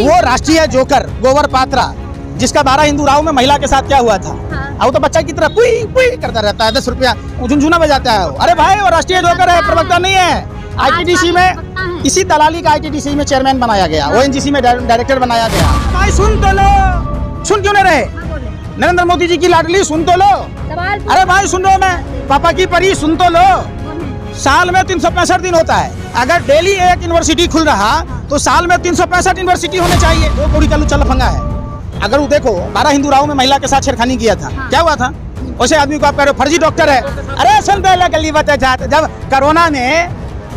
वो राष्ट्रीय जोकर गोबर पात्रा जिसका 12 हिंदू राव में महिला के साथ क्या हुआ था। वो तो बच्चा की तरह पुई पुई करता रहता है, 10 रुपया झुनझुना बजाता है। अरे भाई वो राष्ट्रीय जोकर है, प्रवक्ता नहीं है। आईटीडीसी में इसी दलाली का आईटीडीसी में चेयरमैन बनाया गया, ओएनजीसी में डायरेक्टर बनाया गया। भाई सुन तो लो, सुन क्यों नहीं रहे? नरेंद्र मोदी जी की लाडली सुन तो लो। अरे भाई सुन लो, मैं पापा की परी सुन तो लो। साल में 365 दिन होता है। अगर डेली एक यूनिवर्सिटी खुल रहा तो साल में 365 यूनिवर्सिटी होने चाहिए। वो पूरी कलू चल फंगा है। अगर वो देखो 12 हिंदू राव में महिला के साथ छेड़खानी किया था, क्या हुआ था? उसे आदमी को आप कह रहे हो फर्जी डॉक्टर है। अरे सुन पहले गली बता जात, जब कोरोना ने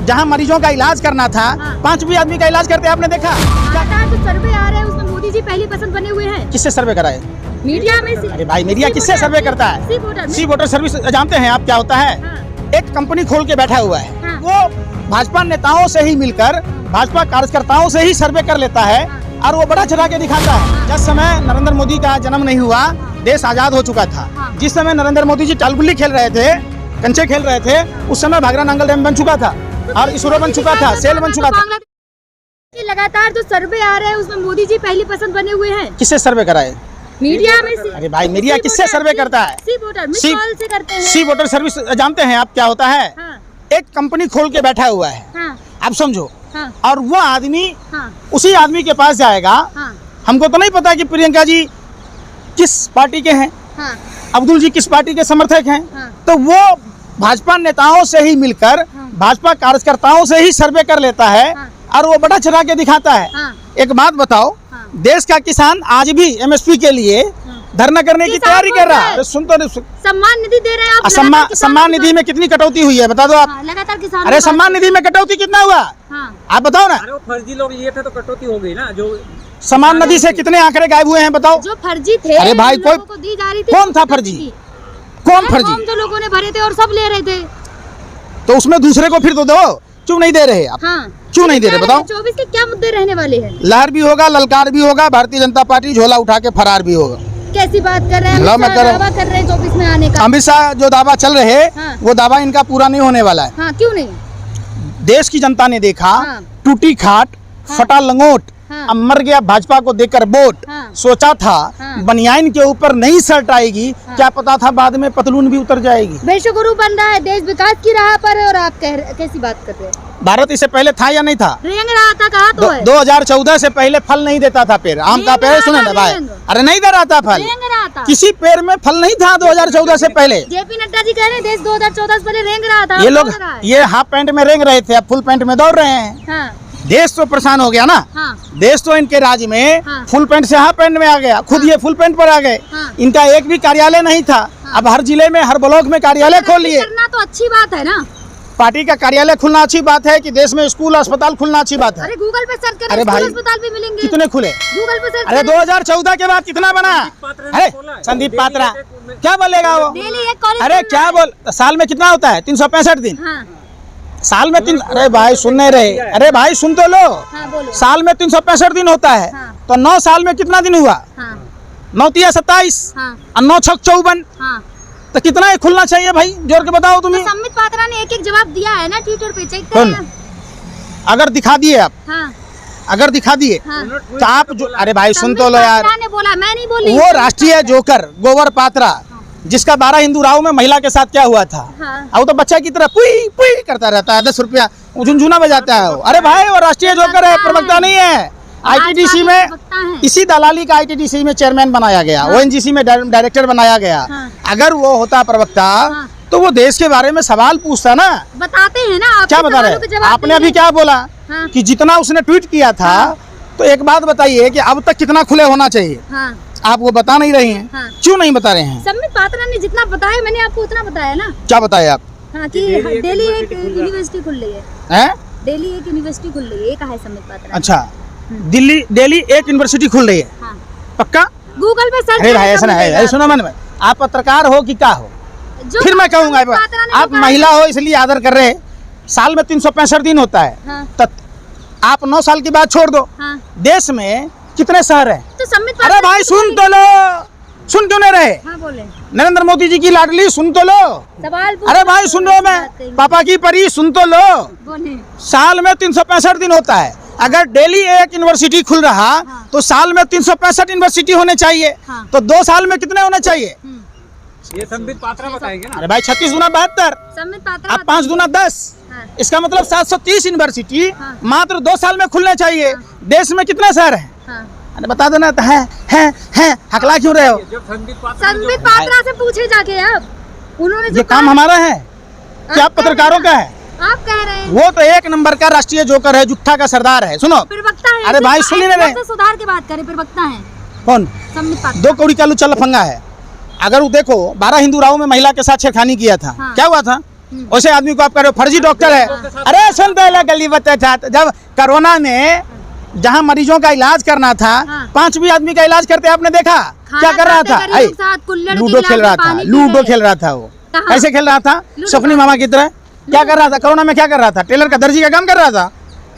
जहां मरीजों का इलाज करना था, 5 भी आदमी का इलाज करते आपने देखा। जो सर्वे आ रहा है उसमें मोदी जी पहली पसंद बने हुए हैं। किससे सर्वे कराए? मीडिया में। अरे भाई मीडिया किससे सर्वे करता है? सी वोटर सर्विस जानते हैं आप क्या होता है? एक कंपनी खोल के बैठा हुआ है, वो भाजपा नेताओं से ही मिलकर भाजपा कार्यकर्ताओं से ही सर्वे कर लेता है और वो बड़ा चढ़ा के दिखाता है। जिस समय नरेंद्र मोदी का जन्म नहीं हुआ, देश आजाद हो चुका था। जिस समय नरेंद्र मोदी जी टालगुल्ली खेल रहे थे, कंचे खेल रहे थे, उस समय भागरा नांगल डैम बन चुका था और इसरो बन चुका था, सेल बन चुका था। लगातार जो सर्वे आ रहे हैं उसमें मोदी जी पहली पसंद बने हुए हैं। किससे सर्वे कराए? मीडिया में। अरे भाई मीडिया किससे सर्वे करता है? सी वोटर सर्विस जानते हैं आप क्या होता है? एक कंपनी खोल के बैठा हुआ है, आप समझो। और वो आदमी उसी आदमी के पास जाएगा। हमको तो नहीं पता कि प्रियंका जी किस पार्टी के हैं, अब्दुल जी किस पार्टी के समर्थक हैं। तो वो भाजपा नेताओं से ही मिलकर भाजपा कार्यकर्ताओं से ही सर्वे कर लेता है और वो बड़ा चढ़ा के दिखाता है। एक बात बताओ, देश का किसान आज भी एमएसपी के लिए धरना करने की तैयारी कर रहा है। सुन तो सम्मान निधि दे रहे हैं आप। सम्मान निधि में कितनी कटौती हुई है बता दो आप। लगातार किसान। अरे सम्मान निधि में कटौती कितना हुआ आप बताओ ना। अरे वो फर्जी लोग लिए थे तो कटौती हो गई ना। जो सम्मान निधि से कितने आंकड़े गायब हुए हैं बताओ। जो फर्जी थे। अरे भाई कोई को दी जा रही थी। कौन था फर्जी? कौन फर्जी? जो लोगों ने भरे थे और सब ले रहे थे, तो उसमें दूसरे को फिर तो दो। क्यों नहीं दे रहे आप? क्यों नहीं दे रहे बताओ? 24 के क्या मुद्दे रहने वाले हैं? लहर भी होगा, ललकार भी होगा, भारतीय जनता पार्टी झोला उठा के फरार भी होगा। कैसी बात कर रहे हैं? दावा कर रहे हैं 24 में आने का। अमित शाह जो दावा चल रहे वो दावा इनका पूरा नहीं होने वाला है। क्यों नहीं? देश की जनता ने देखा, टूटी खाट, फटा लंगोट, अब मर गया भाजपा को देकर वोट। सोचा था बनियान के ऊपर नहीं शर्ट आएगी, क्या पता था बाद में पतलून भी उतर जाएगी। विश्वगुरु बन रहा है देश, विकास की राह पर है और आप कैसी बात कर रहे हैं? भारत इससे पहले था या नहीं था? रेंग रहा था, कहा तो है। 2014 से पहले फल नहीं देता था पेड़, आम का पेड़ सुने ना भाई। अरे नहीं दे रहा था फल, किसी पेड़ में फल नहीं था 2014 से पहले। जेपी नड्डा जी कह रहे हैं देश 2014 से पहले रेंग रहा था। ये लोग ये हाफ पैंट में रेंग रहे थे, अब फुल पैंट में दौड़ रहे हैं। देश तो परेशान हो गया ना। देश तो इनके राज्य में फुल पैंट से हाफ पैंट में आ गया, खुद ये फुल पैंट पर आ गए। इनका एक भी कार्यालय नहीं था, अब हर जिले में हर ब्लॉक में कार्यालय खोल लिए। तो अच्छी बात है ना, पार्टी का कार्यालय खुलना अच्छी बात है कि देश में स्कूल अस्पताल खुलना अच्छी बात है। अरे गूगल पे सर्च करें, अरे भाई अस्पताल भी मिलेंगे। कितने खुले गूगल पे सर्च? अरे 2014 के बाद कितना बना? अरे संदीप पात्रा क्या बोलेगा वो? अरे क्या बोल, साल में कितना होता है? 365 दिन। साल में अरे भाई सुन नहीं रहे? अरे भाई सुन तो लो। साल में 365 दिन होता है, तो 9 साल में कितना दिन हुआ? 9 तिया 27 और 9 छक 54, तो कितना ही खुलना चाहिए भाई? जोर के बताओ तुम्हें। सम्मित पात्रा ने एक जवाब दिया है ना ट्विटर पे, चेक करें। अगर दिखा दिए आप, अगर दिखा दिए तो आप जो, अरे भाई सुन तो लो यार। बोला, मैं नहीं बोली। वो राष्ट्रीय जोकर गोबर पात्रा जिसका 12 हिंदू राव में महिला के साथ क्या हुआ था। वो तो बच्चा की तरह पुई पुई करता रहता है, 10 रुपया झुनझुना बजाता है। अरे भाई वो राष्ट्रीय जोकर है, प्रवक्ता नहीं है। आईटीडीसी में इसी दलाली का आईटीडीसी में चेयरमैन बनाया गया, ओएनजीसी में डायरेक्टर बनाया गया। अगर वो होता प्रवक्ता तो वो देश के बारे में सवाल पूछता ना। बताते हैं ना आप, क्या बता रहे? आपने अभी क्या बोला कि जितना उसने ट्वीट किया था, तो एक बात बताइए कि अब तक कितना खुले होना चाहिए? आप वो बता नहीं रही हैं। क्यों नहीं बता रहे हैं? सम्मित पात्रा ने जितना बताया मैंने आपको उतना बताया ना। क्या बताया आप? कि दिल्ली एक यूनिवर्सिटी खुल रही है। दिल्ली एक यूनिवर्सिटी खुल रही है, ये कहा है सम्मित पात्रा। अच्छा, दिल्ली एक यूनिवर्सिटी खुल रही है, पक्का? गूगल पे सर्च। अरे भाई ऐसा नहीं, सुनो मैंने, आप पत्रकार हो कि क्या हो? फिर मैं कहूँगा आप महिला हो इसलिए आदर कर रहे। साल में 365 दिन होता है, तो आप 9 साल की बात छोड़ दो। देश में कितने शहर है? तो अरे भाई सुन तो लो, सुन क्यों नहीं रहे? बोले। नरेंद्र मोदी जी की लाडली सुन तो लो। अरे भाई सुन लो, मैं पापा की परी सुन तो लो। साल में 365 दिन होता है। अगर डेली एक यूनिवर्सिटी खुल रहा तो साल में 365 यूनिवर्सिटी होने चाहिए। तो 2 साल में कितने होने चाहिए? ये संबित पात्रा बताएंगे ना। अरे भाई 36 गुना 72, संबित पात्रा अब 5 गुना 10, इसका मतलब 730 यूनिवर्सिटी मात्र 2 साल में खुलने चाहिए। देश में कितने शहर है? अरे बता दो ना। तो है हकला क्यों रहे हो? जब संबित संबित पात्रा से पूछे जाके अब उन्होंने ये काम हमारा है क्या पत्रकारों का है? आप कह रहे हैं वो तो 1 नंबर का राष्ट्रीय जोकर है, जुट्ठा का सरदार है। सुनो प्रवक्ता है। अरे भाई सुनिए ना रे। सुधार की बात करें, प्रवक्ता है कौन? संबित पात्रा। 2 कौड़ी का लुच्चा लफंगा है। अगर वो देखो 12 हिंदू राव में महिला के साथ छेड़खानी किया था, क्या हुआ था? वैसे आदमी को आप कह रहे हो फर्जी डॉक्टर है। अरे सुन पहले गली बच्चा था, जब कोरोना में जहाँ मरीजों का इलाज करना था 5 भी आदमी का इलाज करते आपने देखा क्या कर रहा था? लूडो खेल रहा था। लूडो खेल रहा था। वो कैसे खेल रहा था? सपनी मामा की तरह। क्या कर रहा था कोरोना में? क्या कर रहा था? टेलर का दर्जी का काम कर रहा था।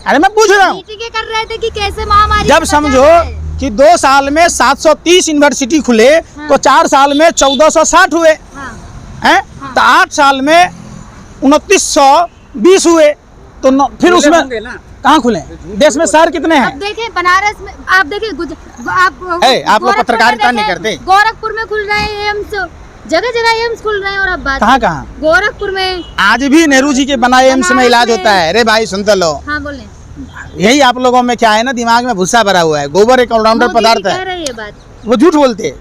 अरे मैं पूछ रहा हूँ। कर रहे थे कि कैसे महामारी जब समझो कि 2 साल में 730 यूनिवर्सिटी खुले तो 4 साल में 1460 हुए हैं, तो 8 साल में 2920 हुए। तो फिर उसमें कहाँ खुले? देश में शहर कितने हैं? अब देखें बनारस में, आप देखें आप लोग पत्रकारिता नहीं करते। गोरखपुर में खुल रहे हैं एम्स, जगह जगह एम्स खुल रहे हैं। और अब बात कहाँ कहाँ? गोरखपुर में आज भी नेहरू जी के बनाए एम्स में इलाज होता है। अरे भाई सुनते लो। हाँ बोले। यही आप लोगों में क्या है ना, दिमाग में भूसा भरा हुआ है। गोबर एक ऑलराउंडर पदार्थ है। ये बात वो झूठ बोलते।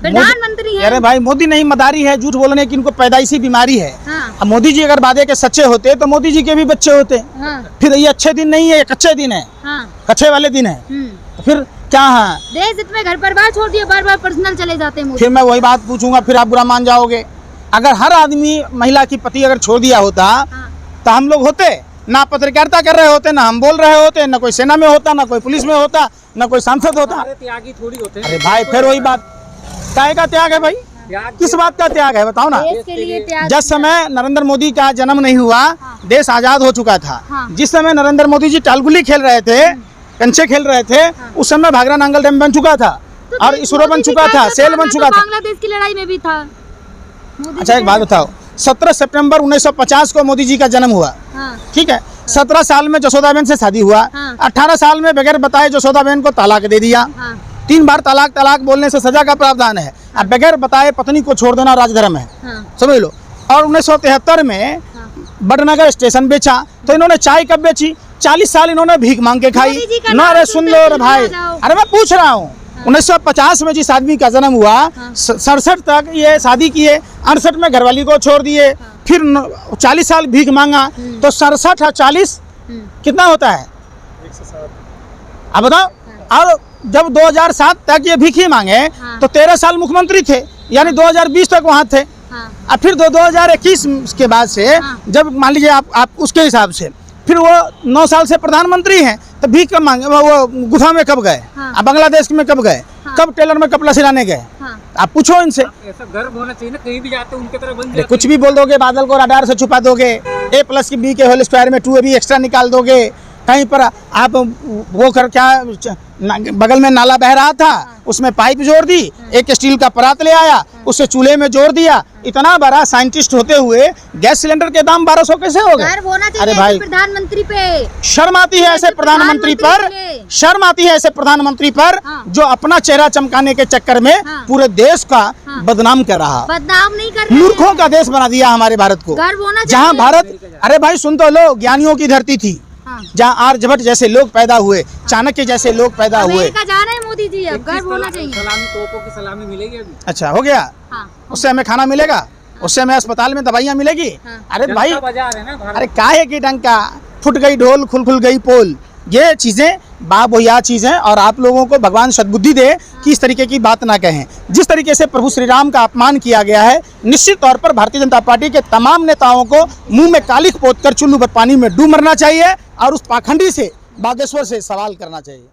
प्रधानमंत्री है। अरे भाई मोदी नहीं मदारी है झूठ बोलने की, इनको पैदाइशी बीमारी है। अब मोदी जी अगर वादे के सच्चे होते तो मोदी जी के भी बच्चे होते। फिर ये अच्छे दिन नहीं है, ये कच्चे दिन है। कच्चे वाले दिन है। तो फिर क्या है? देश इतने घर पर बार छोड़ दिए, बार बार पर्सनल चले जाते हैं। फिर मैं वही बात पूछूंगा, फिर आप बुरा मान जाओगे। अगर हर आदमी महिला की पति अगर छोड़ दिया होता तो हम लोग होते ना पत्रकारिता कर रहे होते, ना हम बोल रहे होते, ना कोई सेना में होता, ना कोई पुलिस में होता, ना कोई सांसद होता। त्यागी थोड़ी होते। अरे भाई फिर वही बात, काय का त्याग है भाई? किस बात का त्याग है बताओ ना? देश के लिए त्याग। जिस समय नरेंद्र मोदी का जन्म नहीं हुआ, देश आजाद हो चुका था। जिस समय नरेंद्र मोदी जी टालगुली खेल रहे थे, कंचे खेल रहे थे, उस समय भागरा नांगल डैम बन चुका था और इसरो बन चुका था, सेल बन चुका था। बांग्लादेश की लड़ाई में भी था। अच्छा एक बात बताओ, 17 सितंबर 1950 को मोदी जी का जन्म हुआ, ठीक है। 17 साल में जसोदाबेन से शादी हुआ। 18 साल में बगैर बताए जसोदाबेन को तलाक दे दिया। 3 बार तलाक बोलने से सजा का प्रावधान है। अब बगैर बताए पत्नी को छोड़ देना राजधर्म है, समझ लो। और 1973 में बड़नगर स्टेशन बेचा। तो इन्होंने चाय कब बेची? 40 साल इन्होंने भीख मांग के खाई। न अरे सुन लो रे भाई, अरे मैं पूछ रहा हूँ 1950 में जिस आदमी का जन्म हुआ 67 तक ये शादी किए, 68 में घरवाली को छोड़ दिए, फिर 40 साल भीख मांगा, तो 67 और 40 कितना होता है? 107। अब बताओ। और जब 2007 तक ये भीख ही मांगे तो 13 साल मुख्यमंत्री थे, यानी 2020 तक वहाँ थे। और फिर 2021 के बाद से जब मान लीजिए आप उसके हिसाब से फिर वो 9 साल से प्रधानमंत्री हैं, तो भीख कब मांगे? वो गुफा में कब गए? अब बांग्लादेश में कब गए? कब टेलर में कपड़ा सिलाने गए? आप पूछो इनसे। ऐसा गर्व होना चाहिए ना, कहीं भी जाते उनके तरह बन जाते। कुछ भी बोल दोगे, बादल को रडार से छुपा दोगे, A+ की B के होल स्क्वायर में 2AB एक्स्ट्रा निकाल दोगे। कहीं पर आप वो कर क्या बगल में नाला बह रहा था, उसमें पाइप जोड़ दी, एक स्टील का परात ले आया, उससे चूल्हे में जोड़ दिया। इतना बड़ा साइंटिस्ट होते हुए गैस सिलेंडर के दाम 1200 कैसे हो गए? अरे भाई प्रधानमंत्री पे शर्म आती है ऐसे प्रधानमंत्री पर, शर्म आती है ऐसे प्रधानमंत्री पर जो अपना चेहरा चमकाने के चक्कर में पूरे देश का बदनाम कर रहा। बदनाम नहीं कर, मूर्खों का देश बना दिया हमारे भारत को। जहाँ भारत, अरे भाई सुन तो लो, ज्ञानियों की धरती थी, जहाँ आर्यभट्ट जैसे लोग पैदा हुए, चाणक्य जैसे लोग पैदा हुए। जाना है मोदी जी, अब गर्व होना चाहिए। सलामी, तोपों की सलामी मिलेगी अभी। अच्छा हो गया। उससे हमें खाना मिलेगा, उससे हमें अस्पताल में दवाइयाँ मिलेगी। अरे भाई अरे काहे की डंका, फुट गई ढोल खुल गई पोल, ये चीज़ें बाबोया चीज़ें। और आप लोगों को भगवान सद्बुद्धि दे कि इस तरीके की बात ना कहें। जिस तरीके से प्रभु श्री राम का अपमान किया गया है, निश्चित तौर पर भारतीय जनता पार्टी के तमाम नेताओं को मुंह में कालिख पोतकर चुल्लू पर पानी में डूब मरना चाहिए और उस पाखंडी से बागेश्वर से सवाल करना चाहिए।